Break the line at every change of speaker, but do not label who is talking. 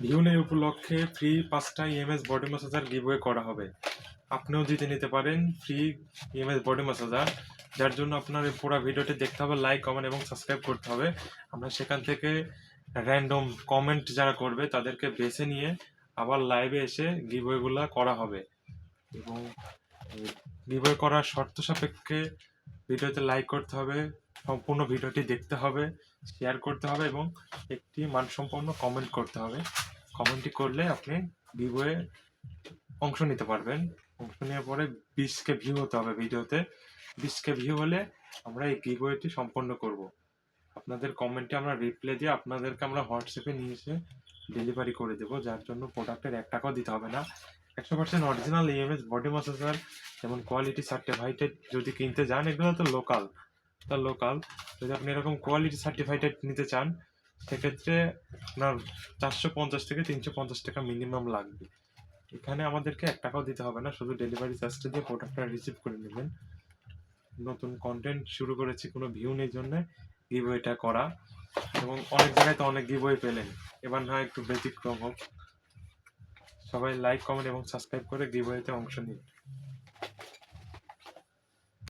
ভিউনে উপলক্ষে ফ্রি 5টা EMS body massager giveaway করা হবে। আপনিও জিতে নিতে পারেন ফ্রি ইএমএস বডি ম্যাসাজার, যার জন্য আপনার এই পুরো ভিডিওটি দেখতে হবে, লাইক কমেন্ট এবং সাবস্ক্রাইব করতে হবে। আমরা সেখান থেকে র্যান্ডম কমেন্ট যারা করবে তাদেরকে বেছে নিয়ে আবার লাইভে এসে গিভওয়েগুলো করা হবে। এবং গিভওয়ে করার শর্ত সাপেক্ষে ভিডিওতে লাইক করতে হবে, সম্পূর্ণ ভিডিওটি দেখতে হবে, শেয়ার করতে হবে এবং একটি মানসম্পন্ন কমেন্ট করতে হবে। কমেন্টটি করলে আপনি গিভওয়ে অংশ নিতে পারবেন। অংশ নেওয়ার পরে 20কে ভিউ হতে হবে ভিডিওতে। 20কে ভিউ হলে আমরা এই গিভওয়েটি সম্পন্ন করব। আপনাদের কমেন্টে আমরা রিপ্লাই দিয়ে আপনাদেরকে আমরা হোয়াটসঅ্যাপে নিয়ে এসে ডেলিভারি করে দেবো, যার জন্য প্রোডাক্টের 1 টাকাও দিতে হবে না। 100% অরিজিনাল ইএমএস বডি ম্যাসাজার যেমন কোয়ালিটি সার্টিফাইড যদি কিনতে যান, এগুলো তো লোকাল। যদি আপনি এরকম কোয়ালিটি সার্টিফাইড নিতে চান, সেক্ষেত্রে আপনার 450 থেকে 350 টাকা মিনিমাম লাগবে। এখানে আমাদেরকে 1 টাকাও দিতে হবে না, শুধু ডেলিভারি চার্জটা দিয়ে প্রোডাক্টটা রিসিভ করে নেবেন। নতুন কন্টেন্ট শুরু করেছি, কোনো ভিউ নেই জন্য গিভওয়েটা করা, এবং অনেক জায়গায় তো অনেক গিভওয়ে পেলেন, এবার না একটু ব্যতিক্রম হোক। সবাই লাইক কমেন্ট এবং সাবস্ক্রাইব করে গিভওয়েতে অংশ নিন।